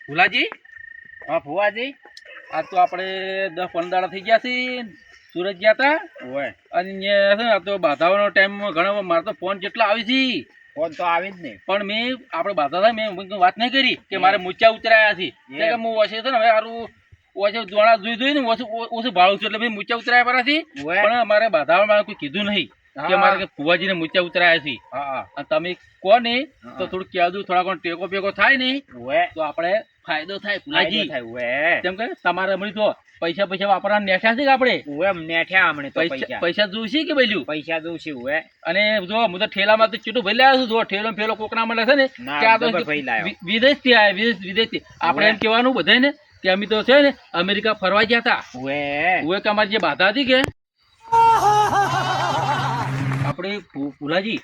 ભુલાજી, હા ફુવાજી. આજ તો આપણે 10-15 દાડા થઈ ગયા છે. સુરત ગયા હતા ઓય અને અહીંયા છે ને આ તો બાધાવાનો ટાઈમ ઘણો મારે તો ફોન જેટલા આવી છે. ફોન તો આવી જ ને. પણ મેં આપણે બાધા થાય મેં વાત નહીં કરી કે મારે મૂચા ઉતરાયા છે કે હું ઓછે છે ને હવે સારું ઓછે દોણા જોઈ ને ઓછું ભાડું છું એટલે મેં મૂચા ઉતરાયા પરાથી. પણ અમારે બાધાવા મારે કોઈ કીધું નહીં કે મારે કે ફુવાજીને મૂચા ઉતરાયા છે. અને તમે કોને તો થોડું કહેવું થોડા કોણ ટેકો પેકો થાય ને તો આપણે ફાયદો થાય ફુલાજી. કેમ કે તમારે હમણાં તો પૈસા વાપરવાના નેઠા છે કે આપણે પૈસા જોઈશે કે પેલું પૈસા દઉં છું. અને જો હું તો ઠેલામાં તો ચીટું ભરી લાવ્યો છું. જો ઠેલો ફેલો કોકના મળે છે ને વિદેશ થી આવ્યા વિદેશ થી. આપણે એમ કેવાનું બધા ને કે અમે તો છે ને અમેરિકા ફરવા ગયા હતા. ઉએ કે અમારી જે બાધા હતી કે આપણે ફુલાજી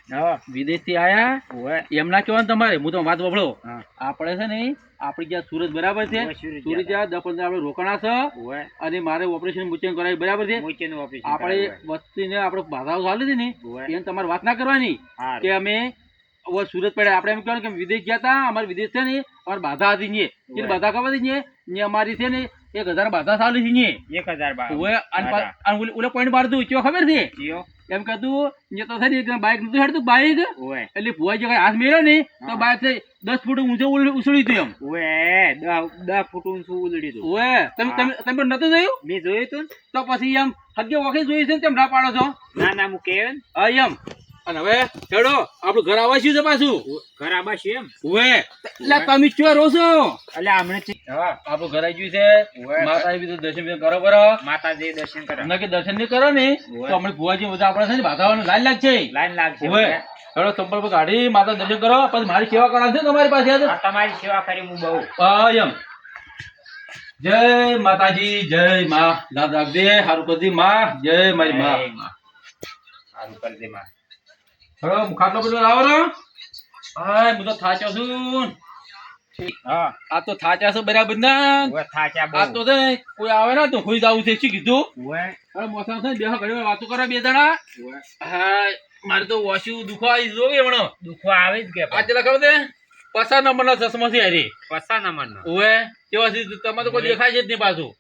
વિદેશ થી આયા એમના કેવાનું તમારે હું તો વાત વફળો આપણે છે ને આપડી જ્યાં સુરત બરાબર છે સુરત જ્યાં 10-15 આપણે રોકાણા છે અને મારે ઓપરેશન મૂચન કરાવી બરાબર છે. આપણે વસ્તીને આપણે બાધાઓ ચાલી હતી ને એને તમારે વાત ના કરવાની કે અમે સુરત પડ્યા. આપણે એમ કહેવાનું કે વિદેશ ગયા હતા અમારે વિદેશ છે ને અમારે બાધા હતી ને બાધા ખબર હતી ને અમારી છે ને 1000 બાધા ચાલી છે ને 1000 ઓલે પોઈન્ટ માર દઉં કેવો ખબર છે એમ કહેતું ને તો છે બાઇક નતું હેડતું બાઇક એટલે ફુવાજી હાથ મેળ્યો ને તો બાઇક 10 ફૂટ ઊંચો ઉછળી હતું એમ 10 ફૂટ ઊંચું ઉલડી હતું. તમે નતું જોયું? મેં જોયું તું. તો પછી એમ હગે વખત જોયું છે ને તેમ ના પાડો છો? ના હું કેવું એમ. અને હવે હેડો આપણું ઘર આવવા છે પાછું ઘર આબા છે એમ. એટલે તમે ક્યાં રહો છો? એટલે હમણાં આપણું ઘર આવી ગયું છે. માતાજી દર્શન કરો બરો. માતાજી દર્શન કરો ના કે દર્શન નહીં કરો ને તો હમણાં ફુવાજી બધા આપણે છે ને બાધાવાનું લાઈન લાગશે. હેડો ચંપલ પર કાઢી માતા દર્શન કરો પછી મારી સેવા કરવાની છે તમારી પાસે. તમારી સેવા કરી હું બહુ એમ. જય માતાજી જય માં. દાદ રાખજે સારું કરજે માં. જય મારી માં. સારું કરજે માં. હેડો ખાટલો બધો લાવો ને. હા હું તો થાચ્યો છું. આ તો થાચ્યા છો બરાબર ના. આ તો છે કોઈ આવે ને તો ખોઈ જવું છે. શું કીધું? મોસમ છે બે ઘડી વાતો કરો બે જણા. હા મારે તો ઓછું દુખો આવી જોવે હમણાં. દુખો આવે જ કે આ ચલા ખબર છે 50 નંબરના ચશ્મા છે હારી. 50 નંબરનો ઓએ કેવા છે તમારે તો કોઈ દેખાય છે જ નહીં પાછું.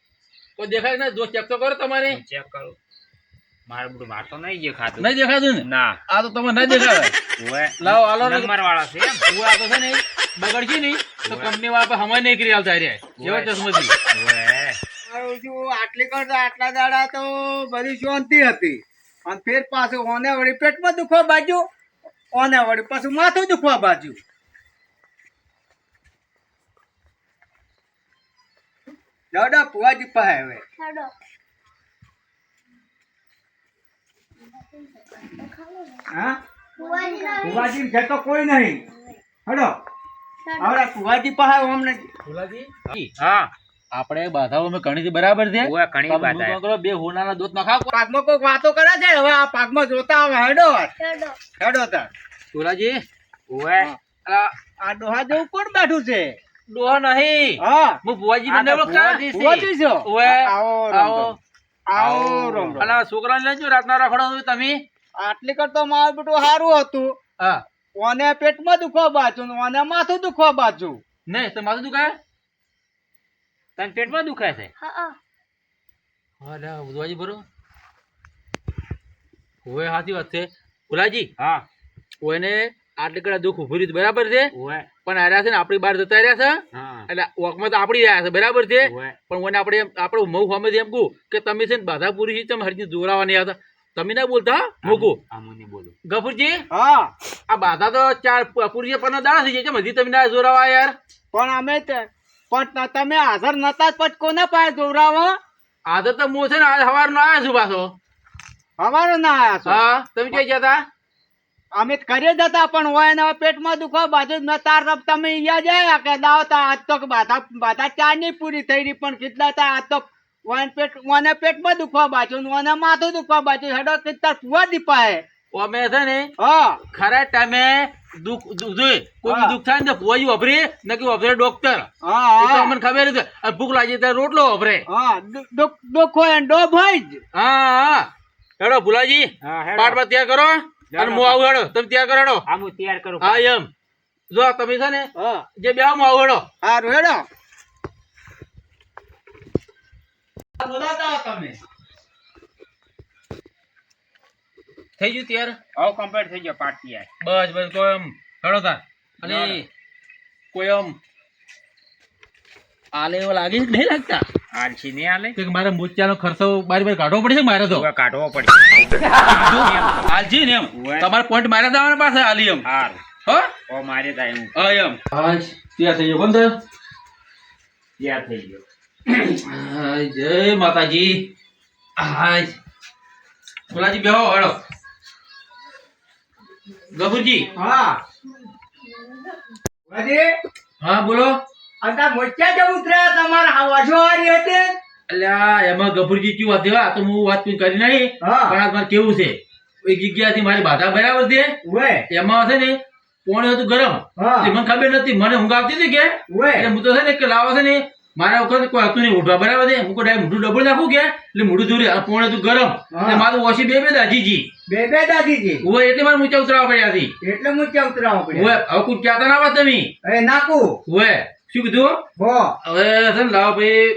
કોઈ દેખાય ને જો ચેક તો કરો તમારે. ચેક કરો મારે બધું માર તો નહીં દેખાતું. નહીં દેખાતું ને? ના આ તો તમે નહીં દેખાય. લાવો આલો નંબર વાળા છે એમ. આ તો છે ને બગડશે નહીં તો કંપની વાળા હમણાં નહીં કરી આવતા રે જેવા ચશ્માથી. આટલી કરતા આટલા દાડા તો બધી શાંતિ હતી અને ફેર પાછું ઓને વળી પેટમાં દુખવા બાજુ ઓને વળી પાછું માથું દુખવા બાજુ. દાદા ફુવાજી પાસે હવે હા ફુવાજી છે તો કોઈ નહીં. હડો હવે ફુવાજી પાસે અમને હા આપણે બાધાઓ મેં ઘણી બરાબર છે. ઘણી બાધા બે હોનાના દૂધ નખાવ. પાકમાં કોઈ વાતો કરે છે હવે આ પાકમાં જોતા આવે. હેડો હેડો તાર સુરાજી આ ડોહા જેવું કોણ બેઠું છે? ડોહા નહીં. હા હું ભુવાજી મને ઓળખતા. ફુવાજી છો? ઓએ આવો આવો આવો રોમ રોમ. અલા છોકરાને લેજો રાતના રખડો તમે. આટલી કરતો મારું બેટું સારું હતું. હા ઓને પેટમાં દુખવા બાજુ ઓને માથું દુખવા બાજુ. નહીં તો માથું દુખાય તને પેટમાં દુખાય છે? ભુવાજી બરો ઓએ સાચી વાત છે ભુલાજી. હા ઓને આટલી કડા દુઃખ ઉભું રહ્યું બરાબર છે પણ આર્યા છે ને આપણી બહાર જતા રહ્યા છે એટલે વોકમાં તો આપડી રહ્યા છે બરાબર છે પણ ઓને આપણે આપણું મઉ સામે એમ કહું કે તમે છે ને બાધા પૂરી છે તમે હરજી જોરાવા નહીં આવતા. તમે ના બોલતા મૂકું ગફુરજી. હા આ બાધા તો 4 પૂરી 15 દાડા થઈ જાય હજી તમે ના જોરાવા યાર. પણ અમે પણ તમે હાજર નતા જ પછી કોને પાસે જોવરાવો? હાજર તો હું છે ને આજ સવારનો આવ્યો છું પાછો. અમારો ના આયા છો? હા તમે ક્યાં ગયા હતા? અમે કરીએ જતા પણ હોય ને પેટમાં દુખવા બાજુ નતા રબ તમે અહીંયા જાય કે દાવતા આજ તો બાધા 4 ની પૂરી થઈ રહી પણ કેટલા હતા આજ તો ઓને પેટમાં દુખવા બાજુ ઓને માથું દુખવા બાજુ. હેડો કેટલા ફુવા દીપાય અમે છે ને હા ખરા ટાઈમે દુઃખ જોઈ કોઈ દુઃખ થાય ને તો ફુવાજી વપરે નકી વપરે ડોક્ટર. મને ખબર છે ભૂખ લાગી ત્યારે રોટલો વપરે. હા દુઃખ હોય ડોબ હોય જ. હા હેડો ભુલાજી પાટમાં તૈયાર કરો અને હું આવું. હેડો તમે તૈયાર કરો. હેડો હું તૈયાર કરું. હા એમ જો તમે છે ને જે બે આવું આવું. હેડો સારું હેડો બોલાતા તમે થઈ ગયું ત્યાર હવે કમ્પ્લીટ થઈ ગયો પાર્ટી આ બસ બસ કોઈ એમ હેડો તાર અને કોઈ એમ આલે એવા લાગે છે કે નહીં લાગતા આલસી નહીં આલે કે મારે મૂર્છાનો ખર્ચો બારી બારી કાઢવો પડશે મારે તો હવે કાઢવો પડશે હાલજી ને એમ ઉવે. તમારે પોઈન્ટ મારે દેવાના પાસે હાલી એમ હારું હો ઓ મારે થાય હું હા એમ હાશ ત્યાં થઈ ગયો બંધ તૈયાર થઈ ગયો હાય જય માતાજી હાય બોલાજી બેહો હેડો ગબુજી હા વજી હા બોલો અંતા મોચ્યા જ ઉતર્યા તમારા વાજવારી હતી અલ્યા એમાં ગભુરજી કેવું હતું આ તો હું વાત કોઈ કરી નહીં હા. પણ આ મારે કેવું છે એક જગ્યાથી મારી બાધા બરાબર છે ઉવે એમાં છે ને પોણી હતું ગરમ હા. તે મને ખબર નથી મને ઊંઘ આવતી હતી કે ઉવે એટલે હું તો છે ને કે લાવો છે ને મારા વખત કોઈ હતું નહીં ઉઠવા બરાબર છે હું ડાયરેક્ટ મોઢું ડબલ નાખું કે એટલે મોઢું જોડે પોણી હતું ગરમ હા. એટલે મારું ઓછી બે દાજીજી બે દાદીજી ઓય એટલે મારે ઊંચા ઉતરાવા પડ્યા હતી એટલે મોચ્યા ઉતરાવા પડ્યા ઓય હવે કોઈ કહેતા ના આવા તમે અરે નાકુ ઓય શું કીધું હો હવે છે ને લાવો ભાઈ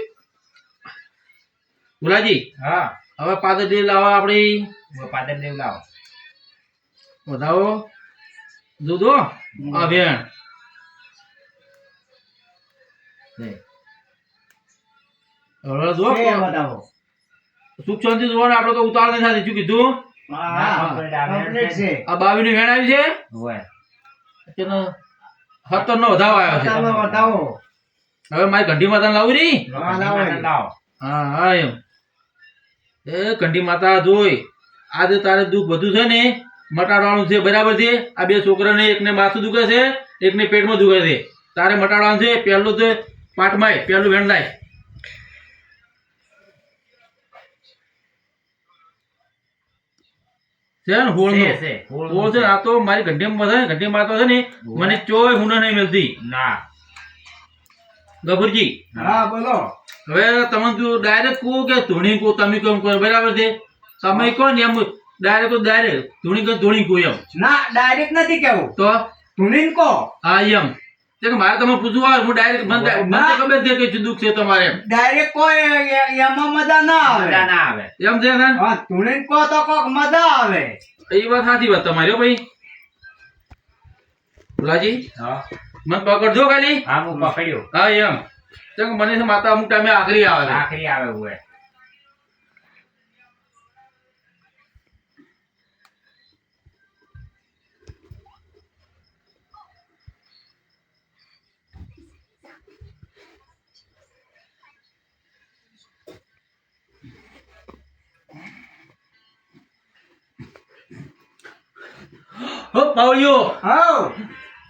ભુલાજી હા હવે પાદરડી લાવો આપડી હવે પાદર દેવ લાવો વધાવો દૂધો આ બેન હવે જો એ બતાવો સુખ શાંતિ જોવાનું આપણે તો ઉતાર નહીં થતી શું કીધું હા કમ્પ્લીટ છે આ 22 ની વેણ આવી છે હવે તેનો 17 નો વધાવો આવ્યો છે બતાવો બતાવો હવે મારી ઘંટી માતા લાવું રી લાવો હા હા એમ એ ઘંટી માતા જોઈ આજે તારે દુઃખ બધું છે ને મટાડવાનું છે બરાબર છે આ બે છોકરાને એકને માથું દુખે છે એકને પેટમાં દુખે છે તારે મટાડવાનું છે પહેલું તો પાટમાં પહેલું વેણ લાય છે ને હોળનું છે હોળ છે આ તો મારી ઘંટી માતા છે ને મને ચોય હુંડા નહીં મળતી ના ગભુરજી હા બોલો હવે તમે જો ડાયરેક્ટ કહો કે ધોણી કહો તમે કેમ કહો બરાબર છે તમે કહો ને એમ ડાયરેક્ટ ધોણી કહો એમ ના ડાયરેક્ટ નથી કેવું તો ધૂણીને કહો હા એમ તે કે મારે તમે પૂછવું હોય હું ડાયરેક્ટ મને તો ખબર છે કે શું દુઃખ છે તમારે એમ ડાયરેક્ટ કહો એમાં મજા ના આવે મજા ના આવે એમ છે ને હા ધૂણીને કહો તો કોક મજા આવે એ વાત સાચી વાત તમારી હો ભાઈ ભુલાજી હા મને પકડજો ખાલી હા હું પકડ્યો હા એમ તે કે મને છે માતા અમુક ટાઈમે આખરી આવે છે આખરી આવે હવે હો પાવળિયો હા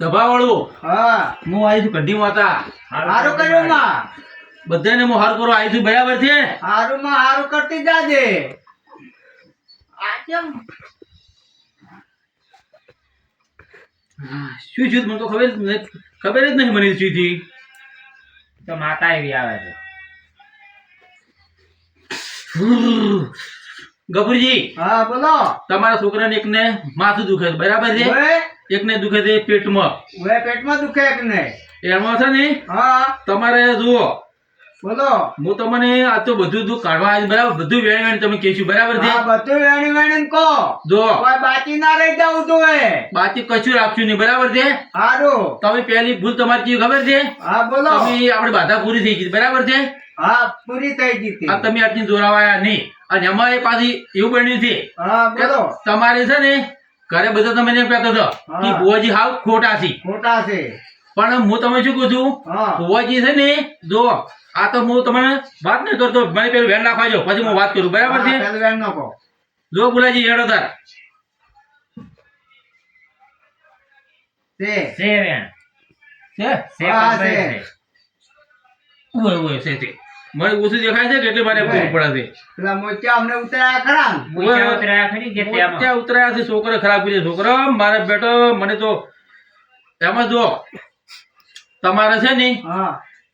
દબાવાળું હા હું આવી છું ઘંટી માતા હારું કર્યું માં બધાને હું હાર કરવા આવી છું બરાબર છે હારું માં હારું કરતી જાજે આ કેમ શું થયું મને તો ખબર જ નહીં મને શું થયું તો માતા એવી આવે છે ગભુરજી હા બોલો તમારા છોકરાને એકને માથું દુખે છે બરાબર છે ઓએ એકને દુખે છે પેટમાં ઓએ પેટમાં દુખે કે નહીં એમાં છે ને હા તમારે જુઓ બોલો હું તમને આ તો બધું દુઃખ કાઢવા આવ્યો છું, બરાબર બધું વેણ વેણ તમે કહેશું બરાબર છે હા બધું વેણી વેણી કહો જો કોઈ બાકી ના રહી જવું જોઈએ બાકી કશું રાખશું નહીં બરાબર છે હારું તમે પહેલી ભૂલ તમારી કેવી ખબર છે હા બોલો તમે આપણી બાધા પૂરી થઈ ગઈ બરાબર છે હા પૂરી થઈ ગઈ આ તમે આટલી જોરાવાયા નહીં અને એમાં એ પાછી એવું બન્યું છે હા કે બોલો તમારે છે ને ઘરે બધા તમે એમ કહેતો હતો કે હા. બુઆજી હાવ ખોટા છે ખોટા છે પણ હું તમે શું કહું છું હા બુઆજી છે ને જો આ તો હું તમને વાત નહીં કરતો મને પેલું વેન નાખવા જો પછી હું વાત કરું બરાબર છે હા, પેલું વેણ નો કહો જો બુલાજી હેડો તાર છે છે વેણ છે છે હા, complete છે. છે. ઓય ઓય છે મને ઓછું દેખાય છે કે એટલે મારે પૂરું પડે છે પેલા મોચા અમને ઉતર્યા ખરા ને? મૂછા ઉતર્યા ખરી કે તેમાં? ત્યાં ઉતરાયા છે છોકરો ખરાબ કરી છોકરો મારે બેટો મને તો એમાં જો તમારે છે ને હા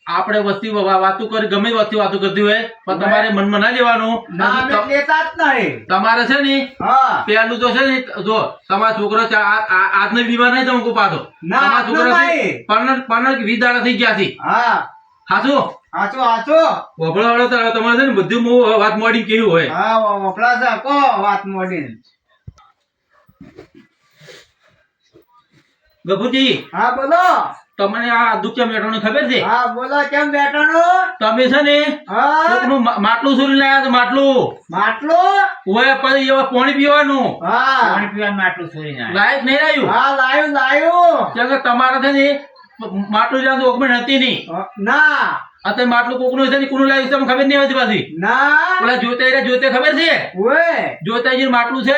આપણે વસ્તી વાતો કરી ગમે તે વસ્તી વાતો કરતી હોય પણ તમારે મનમાં ના લેવાનું ના અમે લેતા જ નહીં તમારે છે ને હા પેલું તો છે ને જો તમારો છોકરો આજનો બીમાર નહીં તમે પાછો ના, તમારા છોકરા નહીં. પંદર 20 દાડા થઈ ગયા છે હા હાચું હાચો હાચો વફળા વાળા તો તમારે છે ને બધું હું વાત મોડી કેવું હોય. હા વપરા છે કો વાત મોડી ગફુરજી, હા બોલો તમને આ દુખ્યા મેટોની ખબર છે? હા બોલો કેમ બેઠાનો તમે છે ને હા કોકનું માટલું ચોરી લાયા છે, માટલું. માટલું ઓય પછી એવા પાણી પીવાનું હા પાણી પીવાનું આટલું છોરી ના લાયક નહીં રહ્યું. હા લાયું લાયું કેમ કે તમારે છે ને માટલું જ્યાં ઓકમેન્ટ હતી નહીં. ના અત્યારે માટલું કોકનું છે ને કોનું લાવ્યું છે તમને ખબર નહીં હોતી પાછી. ના ઓલા જોતે ખબર છે? ઓય જોતાજી માટલું છે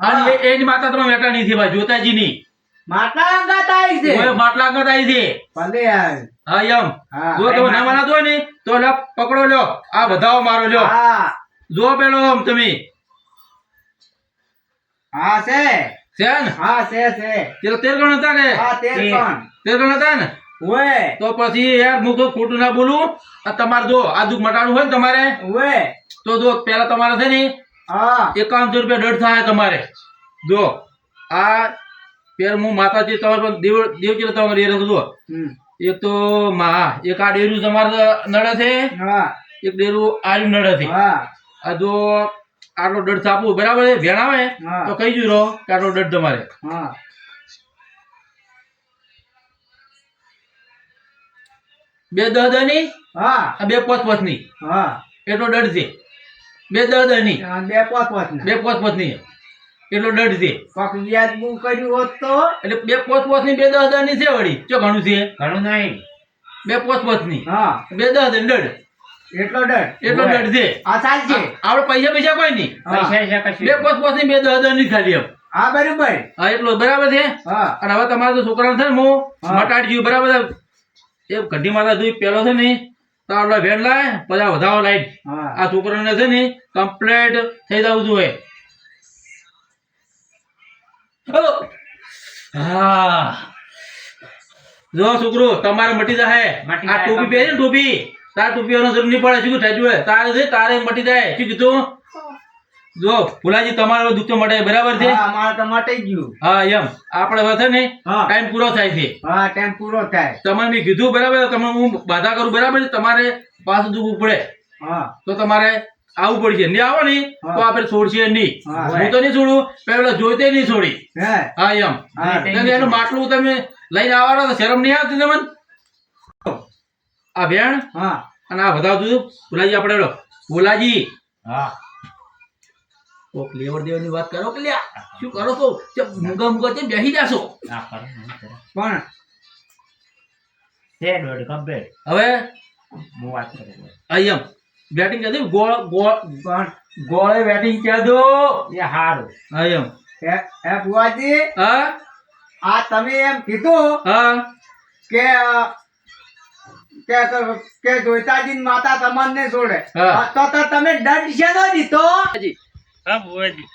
અને એની માતા તમે વેટાણી છે ભાઈ, જોતાજી ની. માટલા અંગાત આવી છે ઓય માટલા આગળ આવી છે. ભલે યાર હા એમ. હા જો તમે ના માનતો હોય ને તો લા પકડો લ્યો, આ વધાવો મારો લ્યો. હા જો પેલો આમ તમે હા છે છે ને હા છે તેલ તેલ ગણ હતા કે હા તેર પણ તેલ ગણ હતા ને ઓય તો પછી યાર હું કોઈ ખોટું ના બોલું. આ તમારે જો આ દુઃખ મટાડવું હોય ને તમારે ઓય તો જો પેલા તમારે છે ને હા 51 રૂપિયા દંડ થાય તમારે. જો આ પેર હું માતાજી તમારે દેવ દેવ ચેલો તમારે એ જો હમ. એક તો એક આ ડેરું તમારે નડે છે, હા એક ડેરું આર્યું નડે છે. હા આ જો આટલો દંડ છાપવું બરાબર છે, ભેણ આવે હા. તો કહી જુરો કે આટલો દંડ તમારે. હા બે દહ ની હા આ બે પોચ ની હા એટલો દંડ છે. બે દહ ની બે પોત ને બે પોચ ની એટલો દંડ છે. કોક વ્યાજ બહુ કર્યું હોત તો એટલે બે પોચ ની બે દહ ની છે વળી ચો ઘણું છે. ઘણું નહીં બે પોચ ની હા બે દહ દંડ એટલો ડર એટલો હોય. દંડ છે. આ ચાલશે આપણે પૈસા કોઈ નહીં. હા. પૈસા છે કશું બે પોચ ની બે દહ ની ખાલી એમ. હા બરોબર હા એટલો બરાબર છે. હા અને હવે તમારે તો છોકરા છે ને હું હા. મટાડી ગયું બરાબર છે. એ ગઢી માતા જોઈ પેલો છે ને તો આપણે ભેણ લાય પછી આ વધાવો લાઈટ હા આ છોકરાને છે ને કમ્પ્લેટ થઈ જવું જોઈએ. હા જો છોકરો તમારે મટી જાય. મટી આ જાય, ટોપી પહેરી ને ટોપી તાર ટોપીઓનો જરૂર નહીં પડે. શું થાય જોઈએ તારે છે તારે મટી જાય. શું કીધું? જો ફુલાજી તમારે હવે દુઃખ તો મળે બરાબર છે. હા મારે તો મટી ગયું હા એમ આપણે હવે છે ને હા. ટાઈમ પૂરો થાય છે. હા ટાઈમ પૂરો થાય તમને મેં કીધું બરાબર, તમે હું બાધા કરું બરાબર છે, તમારે પાછું દુખવું પડે હા તો તમારે આવવું પડશે. નહીં આવો ને હા. તો આપણે છોડશે નહીં. હા. હું તો નહીં છોડું, પેલા જોઈતે નહીં છોડી. હે હા એમ હા, કેમ કે એનું માટલું તમે લઈને આવવાનો તો શરમ નહીં આવતી તમને? આ ભેણ હા અને આ બધા દૂધ ભુલાજી આપણે લો. ભુલાજી હા કોક લેવડ દેવડની વાત કરો કે લ્યા શું કરો તો મૂંગા મૂંગા છે બેસી જાશો. ના કરો નહીં કરો. પણ છે દોઢ કમ્પ્લીટ હવે હું વાત કરું એમ બેટિંગ કરી ગોળ ગોળ પણ ગોળે બેટિંગ કરી દો. એ સારું હા એમ હે બુઆજી હા આ તમે એમ કીધું હા કે કે જોઈતાજી માતા તમને છોડે હા. તો તમે દંડ શેનો દીધો હા બુઆજી